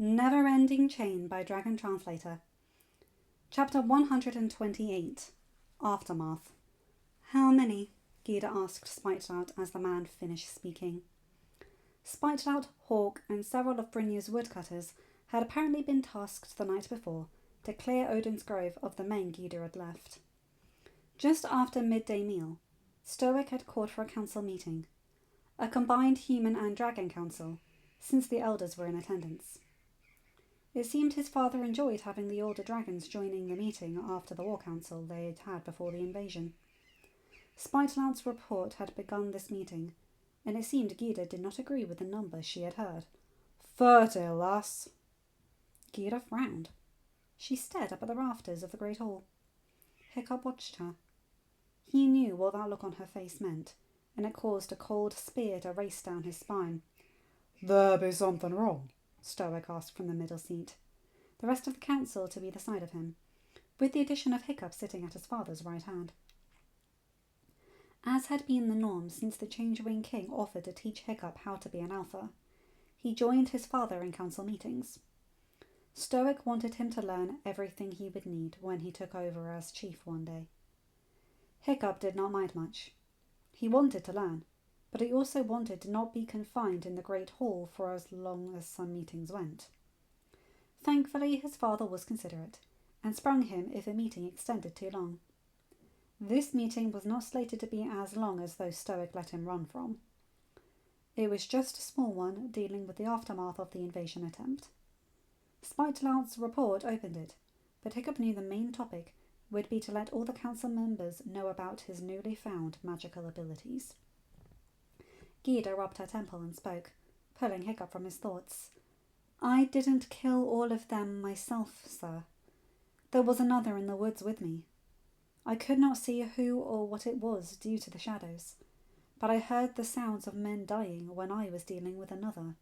Neverending Chain by Dragon Translator. Chapter 128. Aftermath. How many? Gyda asked Spitelout as the man finished speaking. Spitelout, Hawk, and several of Brynjar's woodcutters had apparently been tasked the night before to clear Odin's Grove of the men Gyda had left. Just after midday meal, Stoic had called for a council meeting, a combined human and dragon council, since the elders were in attendance. It seemed his father enjoyed having the older dragons joining the meeting after the war council they had had before the invasion. Spitelout's report had begun this meeting, and it seemed Gyda did not agree with the number she had heard. 30, lass. Gyda frowned. She stared up at the rafters of the great hall. Hiccup watched her. He knew what that look on her face meant, and it caused a cold spear to race down his spine. There be something wrong? Stoic asked from the middle seat, the rest of the council to either side of him, with the addition of Hiccup sitting at his father's right hand. As had been the norm since the Changeling King offered to teach Hiccup how to be an alpha, he joined his father in council meetings. Stoic wanted him to learn everything he would need when he took over as chief one day. Hiccup did not mind much. He wanted to learn, but he also wanted to not be confined in the great hall for as long as some meetings went. Thankfully, his father was considerate, and sprung him if a meeting extended too long. This meeting was not slated to be as long as those Stoic let him run from. It was just a small one dealing with the aftermath of the invasion attempt. Spitelout's report opened it, but Hiccup knew the main topic would be to let all the council members know about his newly found magical abilities. Gyda rubbed her temple and spoke, pulling Hiccup from his thoughts. I didn't kill all of them myself, sir. There was another in the woods with me. I could not see who or what it was due to the shadows, but I heard the sounds of men dying when I was dealing with another.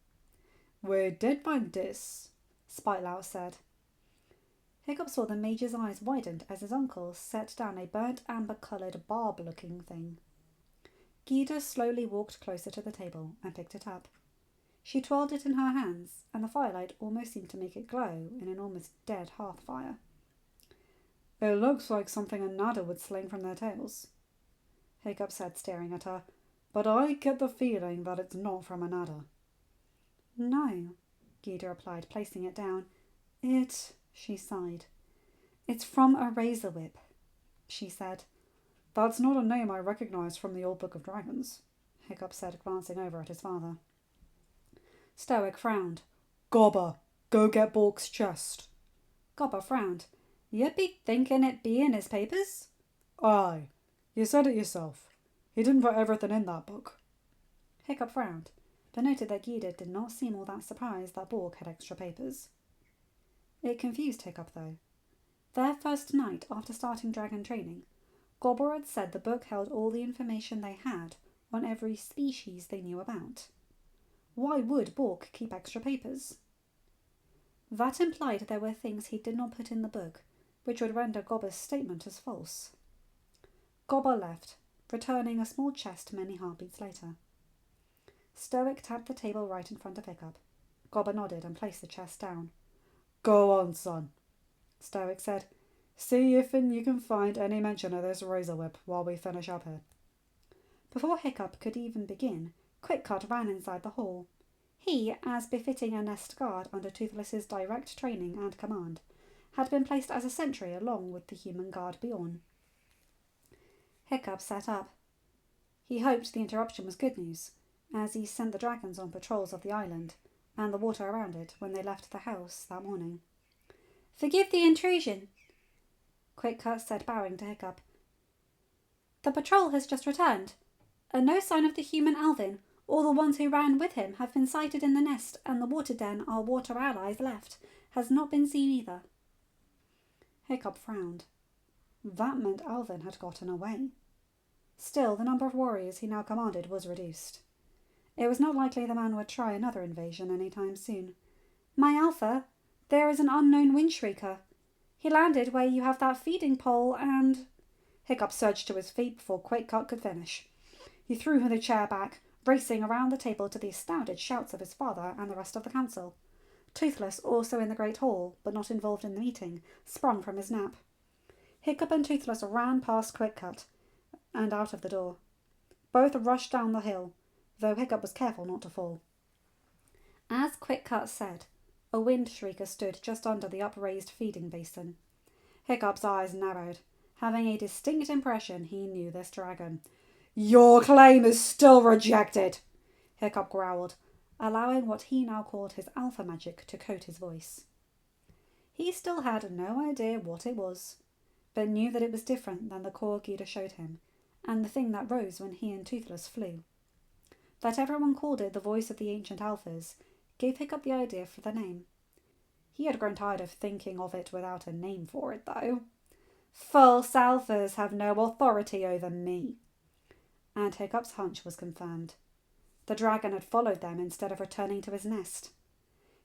We did find this, Spitelout said. Hiccup saw the Major's eyes widened as his uncle set down a burnt amber-coloured barb-looking thing. Gyda slowly walked closer to the table and picked it up. She twirled it in her hands, and the firelight almost seemed to make it glow in an almost dead hearth fire. It looks like something a nadder would sling from their tails, Hiccup said, staring at her. But I get the feeling that it's not from a nadder. No, Gyda replied, placing it down. She sighed. It's from a razor whip, she said. That's not a name I recognise from the old Book of Dragons, Hiccup said, glancing over at his father. Stoic frowned. Gobber, go get Bork's chest. Gobber frowned. You'd be thinking it be in his papers? Aye, you said it yourself. He didn't put everything in that book. Hiccup frowned, but noted that Gyda did not seem all that surprised that Bork had extra papers. It confused Hiccup, though. Their first night after starting dragon training, Gobber had said the book held all the information they had on every species they knew about. Why would Bork keep extra papers? That implied there were things he did not put in the book, which would render Gobber's statement as false. Gobber left, returning a small chest many heartbeats later. Stoic tapped the table right in front of Hiccup. Gobber nodded and placed the chest down. Go on, son, Stoic said. See if you can find any mention of this razor whip while we finish up here. Before Hiccup could even begin, Quickcut ran inside the hall. He, as befitting a nest guard under Toothless's direct training and command, had been placed as a sentry along with the human guard Bjorn. Hiccup sat up. He hoped the interruption was good news, as he sent the dragons on patrols of the island and the water around it when they left the house that morning. Forgive the intrusion, Quickcut said, bowing to Hiccup. The patrol has just returned, and no sign of the human Alvin or the ones who ran with him have been sighted in the nest, and the water den our water allies left has not been seen either. Hiccup frowned. That meant Alvin had gotten away. Still, the number of warriors he now commanded was reduced. It was not likely the man would try another invasion any time soon. My Alpha, there is an unknown windshrieker. He landed where you have that feeding pole and... Hiccup surged to his feet before Quickcut could finish. He threw the chair back, racing around the table to the astounded shouts of his father and the rest of the council. Toothless, also in the great hall, but not involved in the meeting, sprung from his nap. Hiccup and Toothless ran past Quick-Cut and out of the door. Both rushed down the hill, though Hiccup was careful not to fall. As Quick-Cut said, a wind shrieker stood just under the upraised feeding basin. Hiccup's eyes narrowed. Having a distinct impression, he knew this dragon. "Your claim is still rejected," Hiccup growled, allowing what he now called his alpha magic to coat his voice. He still had no idea what it was, but knew that it was different than the core Gita showed him, and the thing that rose when he and Toothless flew. That everyone called it the voice of the ancient alphas gave Hiccup the idea for the name. He had grown tired of thinking of it without a name for it, though. False alphas have no authority over me. And Hiccup's hunch was confirmed. The dragon had followed them instead of returning to his nest.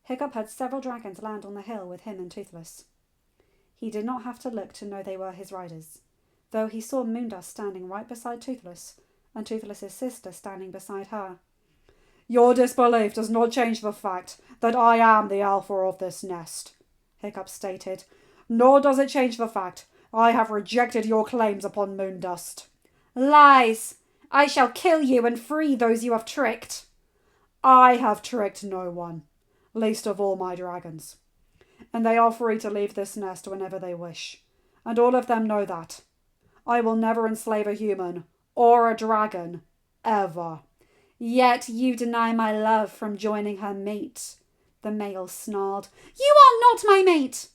Hiccup had several dragons land on the hill with him and Toothless. He did not have to look to know they were his riders, though he saw Moondust standing right beside Toothless, and Toothless's sister standing beside her. "Your disbelief does not change the fact that I am the alpha of this nest," Hiccup stated. "Nor does it change the fact I have rejected your claims upon Moondust." "Lies! I shall kill you and free those you have tricked." "I have tricked no one, least of all my dragons. And they are free to leave this nest whenever they wish. And all of them know that. I will never enslave a human or a dragon, ever." "Yet you deny my love from joining her mate," the male snarled. "You are not my mate,"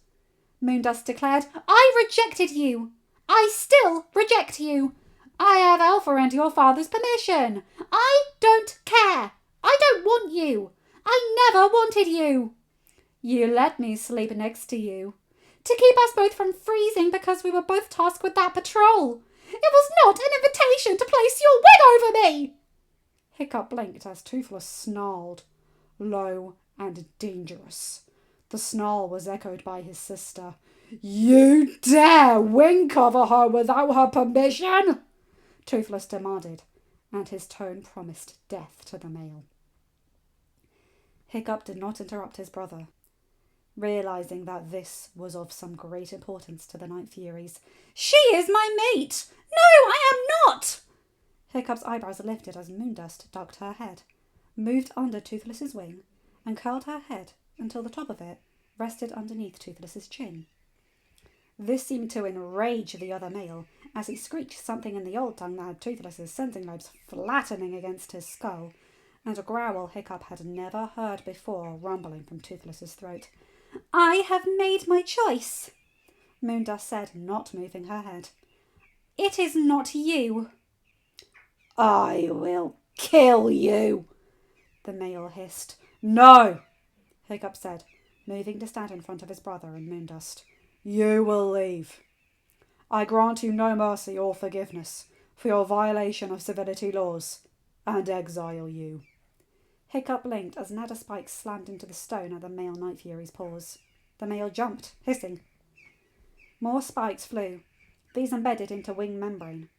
Moondust declared. "I rejected you. I still reject you. I have Alpha and your father's permission. I don't care. I don't want you. I never wanted you. You let me sleep next to you to keep us both from freezing because we were both tasked with that patrol. It was not an invitation to place your wig over me." Hiccup blinked as Toothless snarled, low and dangerous. The snarl was echoed by his sister. "You dare wing cover her without her permission?" Toothless demanded, and his tone promised death to the male. Hiccup did not interrupt his brother, realizing that this was of some great importance to the Night Furies. "She is my mate! No, I am not!" Hiccup's eyebrows lifted as Moondust ducked her head, moved under Toothless's wing, and curled her head until the top of it rested underneath Toothless's chin. This seemed to enrage the other male, as he screeched something in the old tongue that had Toothless's sensing lobes flattening against his skull, and a growl Hiccup had never heard before rumbling from Toothless's throat. "I have made my choice," Moondust said, not moving her head. "It is not you." "I will kill you," the male hissed. "No," Hiccup said, moving to stand in front of his brother and Moondust. "You will leave. I grant you no mercy or forgiveness for your violation of civility laws, and exile you." Hiccup blinked as an adder spike slammed into the stone at the male Night Fury's paws. The male jumped, hissing. More spikes flew. These embedded into wing membrane.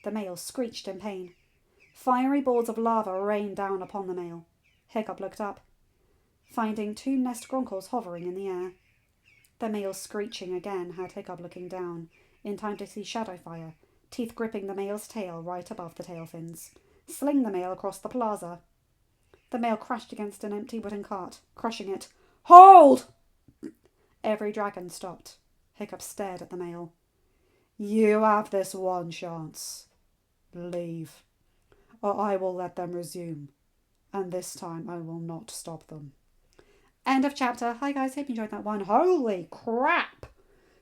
The male screeched in pain. Fiery balls of lava rained down upon the male. Hiccup looked up, finding 2 nest gronkles hovering in the air. The male's screeching again had Hiccup looking down, in time to see Shadowfire, teeth gripping the male's tail right above the tail fins, sling the male across the plaza. The male crashed against an empty wooden cart, crushing it. "Hold!" Every dragon stopped. Hiccup stared at the male. "You have this one chance. Leave, or I will let them resume, and this time I will not stop them." End of chapter. Hi guys, hope you enjoyed that one. Holy crap!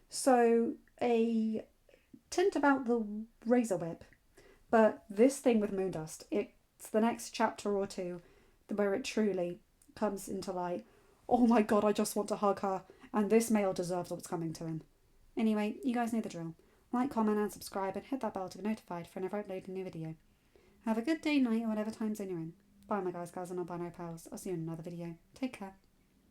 So, a tint about the razor whip, but this thing with Moondust, it's the next chapter or two where it truly comes into light. Oh my god, I just want to hug her, and this male deserves what's coming to him. Anyway, you guys know the drill. Like, comment and subscribe, and hit that bell to be notified for whenever I upload a new video. Have a good day, night, or whatever time zone you're in. Bye my guys, gals, and albino pals. I'll see you in another video. Take care.